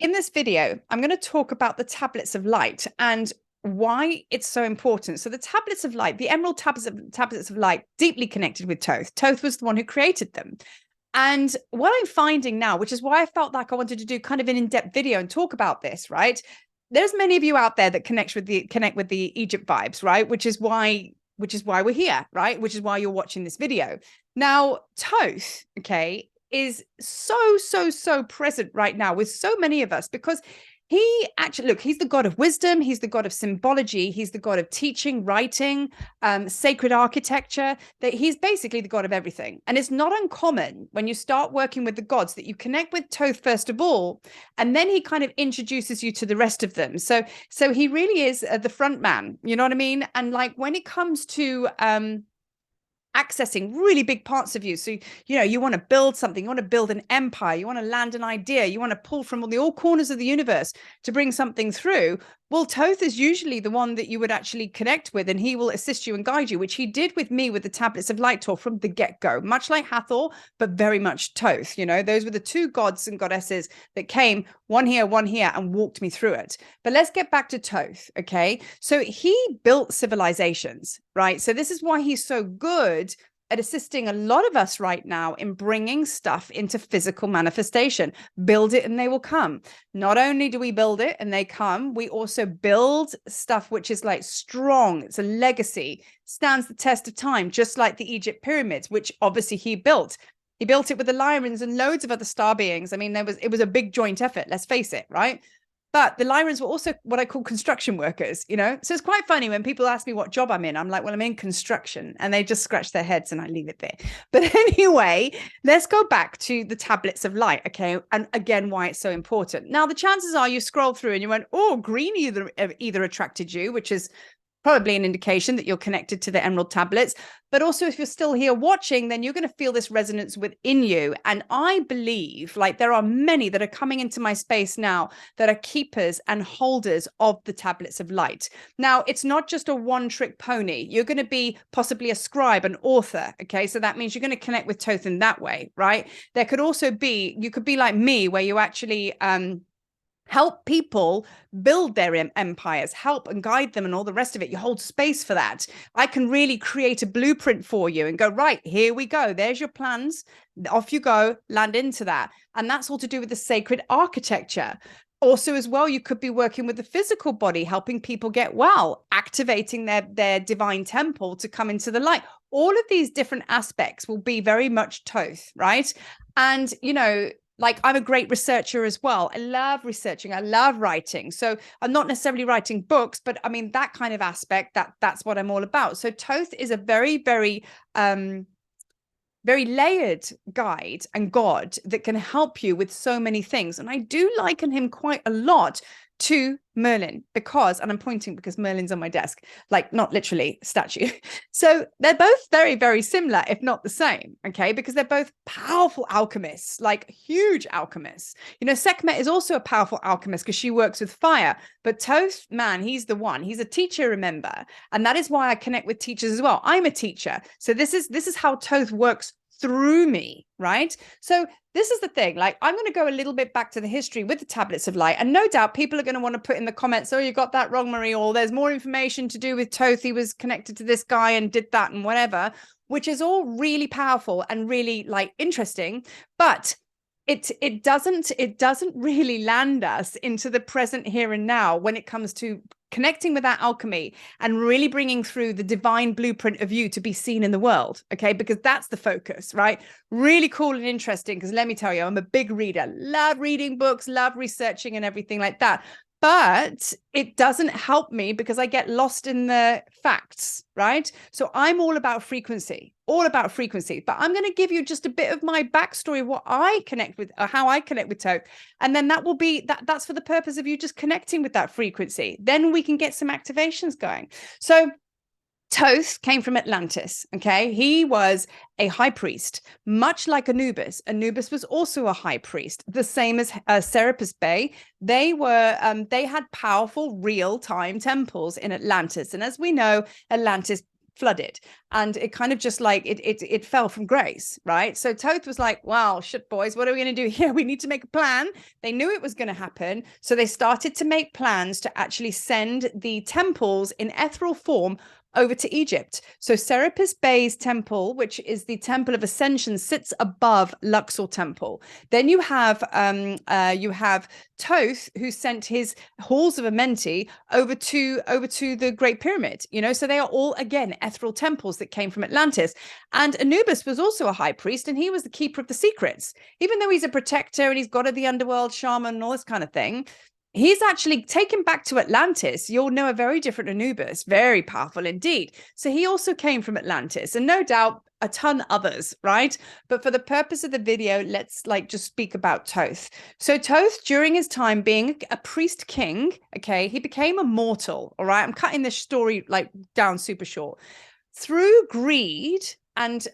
In this video, I'm going to talk about the tablets of light and why it's so important. So the tablets of light, the emerald tablets of light, deeply connected with Thoth. Thoth was the one who created them. And what I'm finding now, which is why I felt like I wanted to do kind of an in-depth video and talk about this, right? There's many of you out there that connect with the Egypt vibes, right? Which is why we're here, right? Which is why you're watching this video. Now, Thoth, okay, is so present right now with so many of us because he actually, look, he's the god of wisdom, he's the god of symbology, he's the god of teaching, writing, sacred architecture, that he's basically the god of everything. And it's not uncommon when you start working with the gods that you connect with Thoth first of all, and then he kind of introduces you to the rest of them. So he really is the front man, you know what I mean? And like when it comes to accessing really big parts of you. So, you know, you want to build something, you want to build an empire, you want to land an idea, you want to pull from all corners of the universe to bring something through. Well, Thoth is usually the one that you would actually connect with, and he will assist you and guide you, which he did with me with the tablets of light talk from the get-go, much like Hathor, but very much Thoth. You know, those were the two gods and goddesses that came, one here, and walked me through it. But let's get back to Thoth, okay? So he built civilizations, right? So this is why he's so good at assisting a lot of us right now in bringing stuff into physical manifestation. Build it and they will come. Not only do we build it and they come, we also build stuff which is like strong. It's a legacy, stands the test of time, just like the Egypt pyramids, which obviously he built. He built it with the Lyrans and loads of other star beings. I mean, it was a big joint effort, let's face it, right? But the Lyrans were also what I call construction workers, you know? So it's quite funny when people ask me what job I'm in. I'm like, well, I'm in construction. And they just scratch their heads and I leave it there. But anyway, let's go back to the tablets of light, okay? And again, why it's so important. Now, the chances are you scroll through and you went, oh, green either attracted you, which is probably an indication that you're connected to the emerald tablets. But also if you're still here watching, then you're going to feel this resonance within you. And I believe like there are many that are coming into my space now that are keepers and holders of the tablets of light. Now, it's not just a one-trick pony. You're going to be possibly a scribe, an author. Okay. So that means you're going to connect with Thoth in that way, right? There could also be, you could be like me, where you actually, help people build their empires, help and guide them and all the rest of it. You hold space for that. I can really create a blueprint for you and go, right, here we go. There's your plans. Off you go, land into that. And that's all to do with the sacred architecture. Also, as well, you could be working with the physical body, helping people get well, activating their divine temple to come into the light. All of these different aspects will be very much Thoth, right? And, you know, like I'm a great researcher as well. I love researching. I love writing. So I'm not necessarily writing books, but I mean, that kind of aspect, that's what I'm all about. So Thoth is a very, very layered guide and god that can help you with so many things. And I do liken him quite a lot to Merlin because, and I'm pointing because Merlin's on my desk, like not literally statue. So they're both very, very similar, if not the same, okay? Because they're both powerful alchemists, like huge alchemists. You know, Sekhmet is also a powerful alchemist because she works with fire, but Thoth, man, he's the one. He's a teacher, remember? And that is why I connect with teachers as well. I'm a teacher. So this is how Thoth works through me, right? So this is the thing, like I'm going to go a little bit back to the history with the tablets of light, and no doubt people are going to want to put in the comments, oh, you got that wrong, Marie, or there's more information to do with Thoth, he was connected to this guy and did that and whatever, which is all really powerful and really like interesting, but it doesn't really land us into the present here and now when it comes to connecting with that alchemy and really bringing through the divine blueprint of you to be seen in the world, okay? Because that's the focus, right? Really cool and interesting, because let me tell you, I'm a big reader, love reading books, love researching and everything like that. But it doesn't help me because I get lost in the facts, right? So I'm all about frequency, But I'm going to give you just a bit of my backstory of what I connect with, or how I connect with Thoth. And then that will be, that's for the purpose of you just connecting with that frequency. Then we can get some activations going. So Thoth came from Atlantis, okay? He was a high priest, much like Anubis. Anubis was also a high priest, the same as Serapis Bey. They had powerful real-time temples in Atlantis. And as we know, Atlantis flooded, and it kind of just like it fell from grace, right? So Thoth was like, wow, shit, boys, what are we going to do here? We need to make a plan. They knew it was going to happen, so they started to make plans to actually send the temples in ethereal form over to Egypt. So Serapis Bey's temple, which is the temple of ascension, sits above Luxor temple. Then you have Thoth, who sent his halls of Amenti over to the Great Pyramid. You know, so they are all again ethereal temples that came from Atlantis. And Anubis was also a high priest, and he was the keeper of the secrets. Even though he's a protector and he's god of the underworld, shaman, and all this kind of thing, he's actually taken back to Atlantis. You'll know a very different Anubis, very powerful indeed. So he also came from Atlantis, and no doubt a ton others, right? But for the purpose of the video, let's like just speak about Thoth. So Thoth, during his time being a priest king, okay, he became a mortal, all right? I'm cutting this story like down super short. Through greed and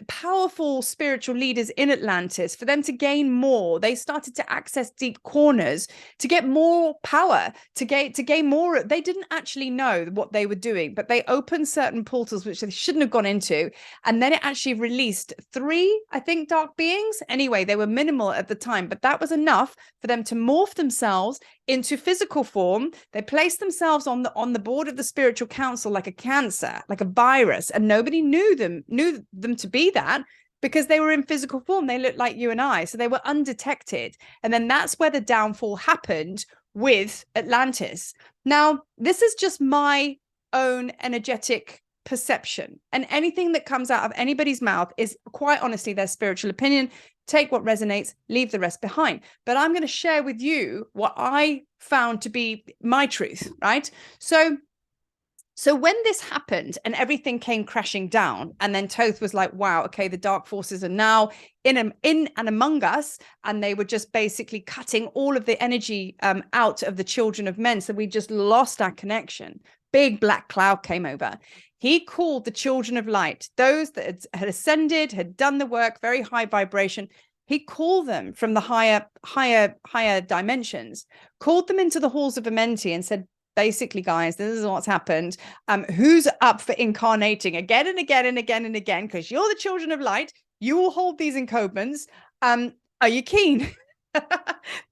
powerful spiritual leaders in Atlantis, for them to gain more, they started to access deep corners to get more power, to gain more. They didn't actually know what they were doing, but they opened certain portals which they shouldn't have gone into, and then it actually released 3, I think, dark beings. Anyway, they were minimal at the time, but that was enough for them to morph themselves into physical form. They placed themselves on the board of the spiritual council like a cancer, like a virus, and nobody knew them to be that, because they were in physical form. They looked like you and I, so they were undetected. And then that's where the downfall happened with Atlantis. Now, this is just my own energetic perception, and anything that comes out of anybody's mouth is quite honestly their spiritual opinion. Take what resonates, leave the rest behind. But I'm going to share with you what I found to be my truth, right? So when this happened and everything came crashing down, and then Thoth was like, wow, okay, the dark forces are now in and among us, and they were just basically cutting all of the energy out of the children of men. So we just lost our connection. Big black cloud came over. He called the children of light, those that had ascended, had done the work, very high vibration. He called them from the higher dimensions, called them into the halls of Amenti and said, basically, guys, this is what's happened. Who's up for incarnating again and again and again and again? Because you're the children of light. You will hold these encodements. Are you keen?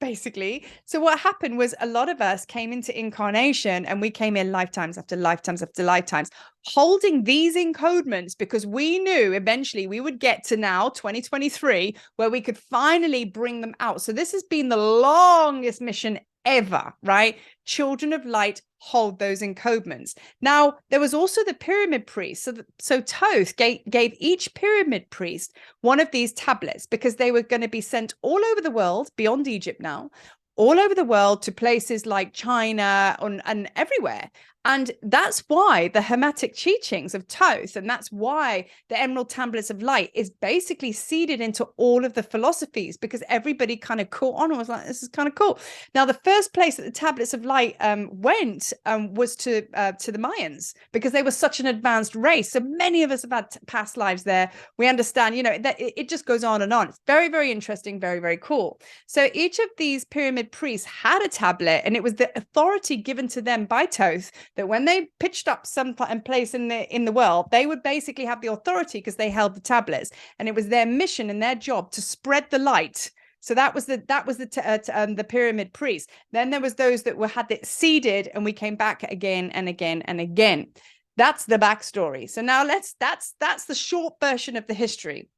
Basically. So what happened was a lot of us came into incarnation, and we came in lifetimes after lifetimes after lifetimes, holding these encodements, because we knew eventually we would get to now 2023 where we could finally bring them out. So this has been the longest mission ever, right? Children of light hold those encodements. Now, there was also the pyramid priest. So Thoth gave each pyramid priest one of these tablets, because they were going to be sent all over the world, beyond Egypt now, all over the world, to places like China and everywhere. And that's why the Hermetic teachings of Thoth, and that's why the Emerald Tablets of Light is basically seeded into all of the philosophies, because everybody kind of caught on and was like, this is kind of cool. Now, the first place that the Tablets of Light went was to the Mayans, because they were such an advanced race. So many of us have had past lives there. We understand, you know, that it just goes on and on. It's very, very interesting, very, very cool. So each of these pyramid priests had a tablet, and it was the authority given to them by Thoth that when they pitched up some place in the world, they would basically have the authority because they held the tablets, and it was their mission and their job to spread the light. So that was the pyramid priest. Then there was those that had it seeded, and we came back again and again and again. That's the backstory. So now that's the short version of the history.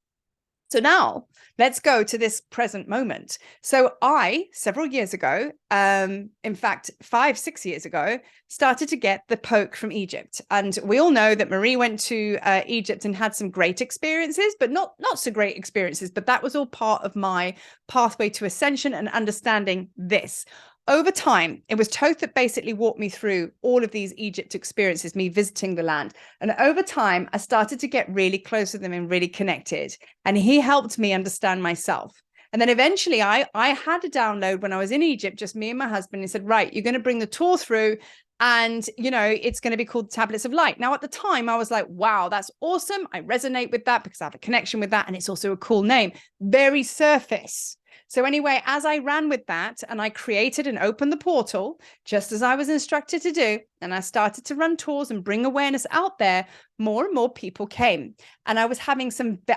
So now let's go to this present moment. So I, several years ago, in fact, 5-6 years ago, started to get the poke from Egypt. And we all know that Marie went to Egypt and had some great experiences, but not so great experiences. But that was all part of my pathway to ascension and understanding this. Over time, it was Thoth that basically walked me through all of these Egypt experiences, me visiting the land. And over time, I started to get really close with him and really connected. And he helped me understand myself. And then eventually I had a download when I was in Egypt, just me and my husband. He said, right, you're going to bring the tour through, and, you know, it's going to be called Tablets of Light. Now, at the time, I was like, wow, that's awesome. I resonate with that because I have a connection with that. And it's also a cool name, very surface. So anyway, as I ran with that and I created and opened the portal, just as I was instructed to do, and I started to run tours and bring awareness out there, more and more people came. And I was having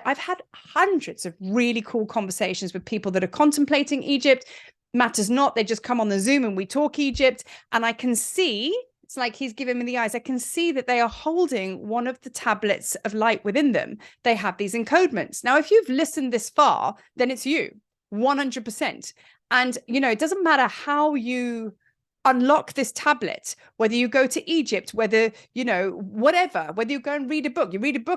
I've had hundreds of really cool conversations with people that are contemplating Egypt. Matters not, they just come on the Zoom and we talk Egypt. And I can see, it's like he's giving me the eyes. I can see that they are holding one of the tablets of light within them. They have these encodements. Now, if you've listened this far, then it's you, 100%. And, you know, it doesn't matter how you unlock this tablet, whether you go to Egypt, whether, you know, whatever, whether you go and read a book,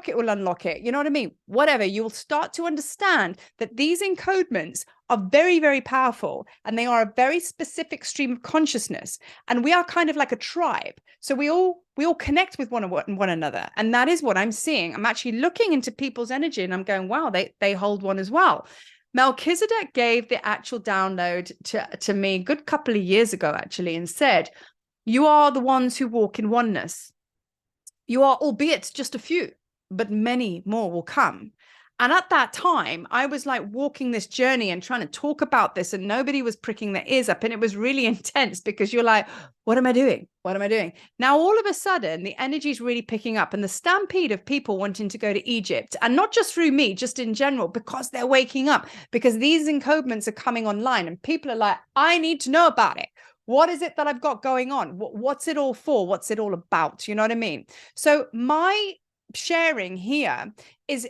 it will unlock it. You know what I mean? Whatever, you will start to understand that these encodements are very, very powerful, and they are a very specific stream of consciousness. And we are kind of like a tribe. So we all connect with one another. And that is what I'm seeing. I'm actually looking into people's energy and I'm going, wow, they hold one as well. Melchizedek gave the actual download to me a good couple of years ago, actually, and said, you are the ones who walk in oneness. You are, albeit just a few, but many more will come. And at that time, I was like walking this journey and trying to talk about this, and nobody was pricking their ears up. And it was really intense because you're like, what am I doing? What am I doing? Now, all of a sudden, the energy is really picking up, and the stampede of people wanting to go to Egypt, and not just through me, just in general, because they're waking up, because these encodements are coming online and people are like, I need to know about it. What is it that I've got going on? What's it all for? What's it all about? You know what I mean? So my sharing here is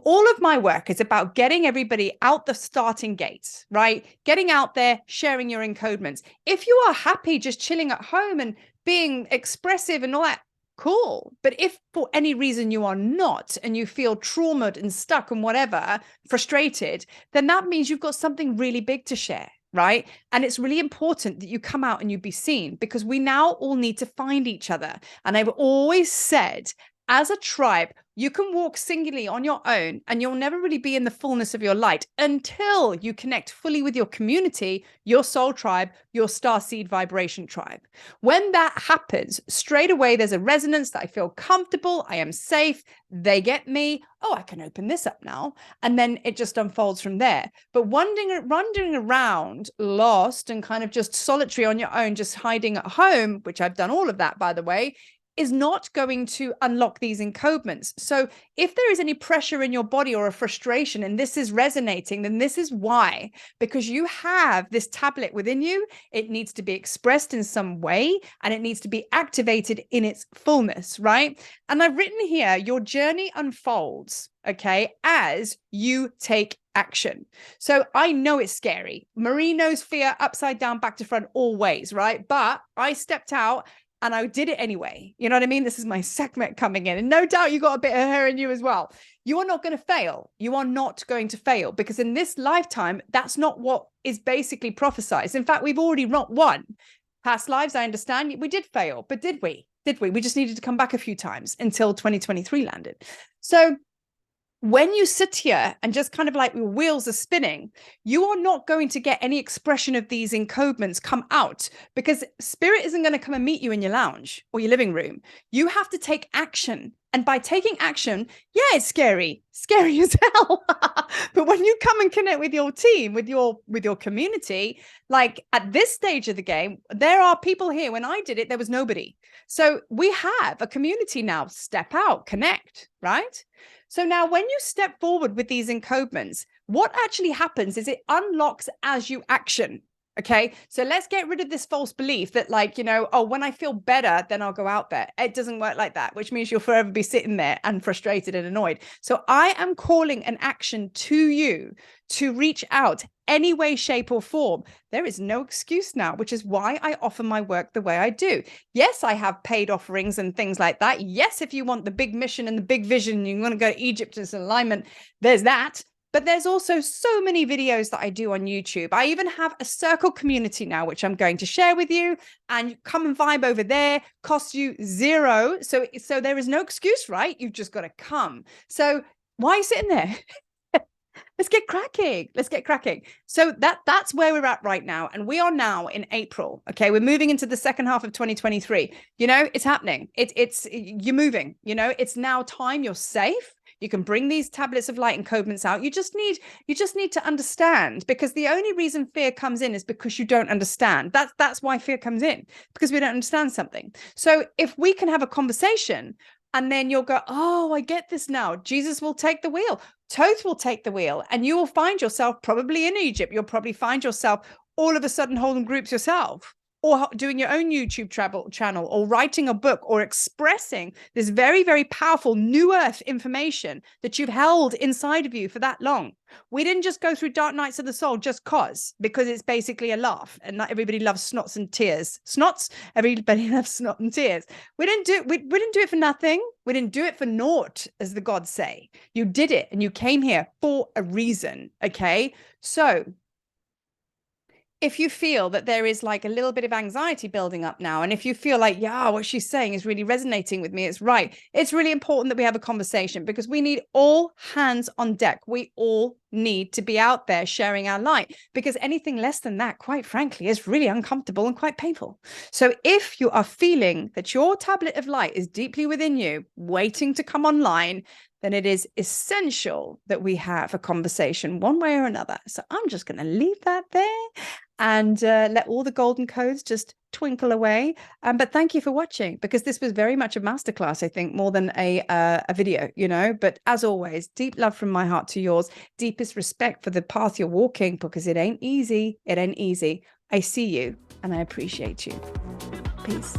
all of my work is about getting everybody out the starting gates, right? Getting out there, sharing your encodements. If you are happy just chilling at home and being expressive and all that, cool. But if for any reason you are not, and you feel traumatized and stuck and whatever, frustrated, then that means you've got something really big to share. Right. And it's really important that you come out and you be seen, because we now all need to find each other. And I've always said, as a tribe, you can walk singularly on your own and you'll never really be in the fullness of your light until you connect fully with your community, your soul tribe, your starseed vibration tribe. When that happens, straight away, there's a resonance that I feel comfortable, I am safe, they get me, oh, I can open this up now. And then it just unfolds from there. But wandering around lost and kind of just solitary on your own, just hiding at home, which I've done all of that, by the way, is not going to unlock these encodements. So if there is any pressure in your body or a frustration and this is resonating, then this is why, because you have this tablet within you. It needs to be expressed in some way and it needs to be activated in its fullness, right? And I've written here, your journey unfolds, okay, as you take action. So I know it's scary. Marie knows fear upside down, back to front, always, right? But I stepped out and I did it anyway. You know what I mean? This is my segment coming in. And no doubt you got a bit of her in you as well. You are not going to fail. You are not going to fail, because in this lifetime, that's not what is basically prophesized. In fact, we've already not won. Past lives, I understand. We did fail, but did we? Did we? We just needed to come back a few times until 2023 landed. So when you sit here and just kind of like your wheels are spinning, you are not going to get any expression of these encodements come out, because spirit isn't going to come and meet you in your lounge or your living room. You have to take action. And by taking action, yeah, it's scary as hell. But when you come and connect with your team, with your community, like at this stage of the game, there are people here. When I did it, there was nobody. So we have a community now. Step out, connect, right? So now when you step forward with these encodements, what actually happens is it unlocks as you action. Okay, so let's get rid of this false belief that, like, you know, oh, when I feel better, then I'll go out there. It doesn't work like that, which means you'll forever be sitting there and frustrated and annoyed. So I am calling an action to you to reach out any way, shape or form. There is no excuse now, which is why I offer my work the way I do. Yes, I have paid offerings and things like that. Yes, if you want the big mission and the big vision, you want to go to Egypt as an alignment, there's that. But there's also so many videos that I do on YouTube. I even have a circle community now, which I'm going to share with you, and come and vibe over there. Costs you $0. So there is no excuse, right? You've just got to come. So why are you sitting there? Let's get cracking. Let's get cracking. So that's where we're at right now. And we are now in April. Okay. We're moving into the second half of 2023. You know, it's happening. You're moving, you know, it's now time. You're safe. You can bring these tablets of light encodements out. You just need to understand, because the only reason fear comes in is because you don't understand. That's why fear comes in, because we don't understand something. So if we can have a conversation, and then you'll go, oh, I get this now. Jesus will take the wheel. Thoth will take the wheel, and you will find yourself probably in Egypt. You'll probably find yourself all of a sudden holding groups yourself, or doing your own YouTube channel, or writing a book, or expressing this very, very powerful new earth information that you've held inside of you for that long. We didn't just go through dark nights of the soul because it's basically a laugh, and not everybody loves snots and tears. Everybody loves snot and tears. We didn't do it for nothing. We didn't do it for naught, as the gods say. You did it, and you came here for a reason. Okay, so if you feel that there is like a little bit of anxiety building up now, and if you feel like, yeah, what she's saying is really resonating with me, it's right. It's really important that we have a conversation, because we need all hands on deck. We all need to be out there sharing our light, because anything less than that, quite frankly, is really uncomfortable and quite painful. So if you are feeling that your tablet of light is deeply within you, waiting to come online, then it is essential that we have a conversation one way or another. So I'm just going to leave that there and let all the golden codes just twinkle away. But thank you for watching, because this was very much a masterclass, I think, more than a video, you know. But as always, deep love from my heart to yours, deepest respect for the path you're walking, because it ain't easy. It ain't easy. I see you and I appreciate you. Peace.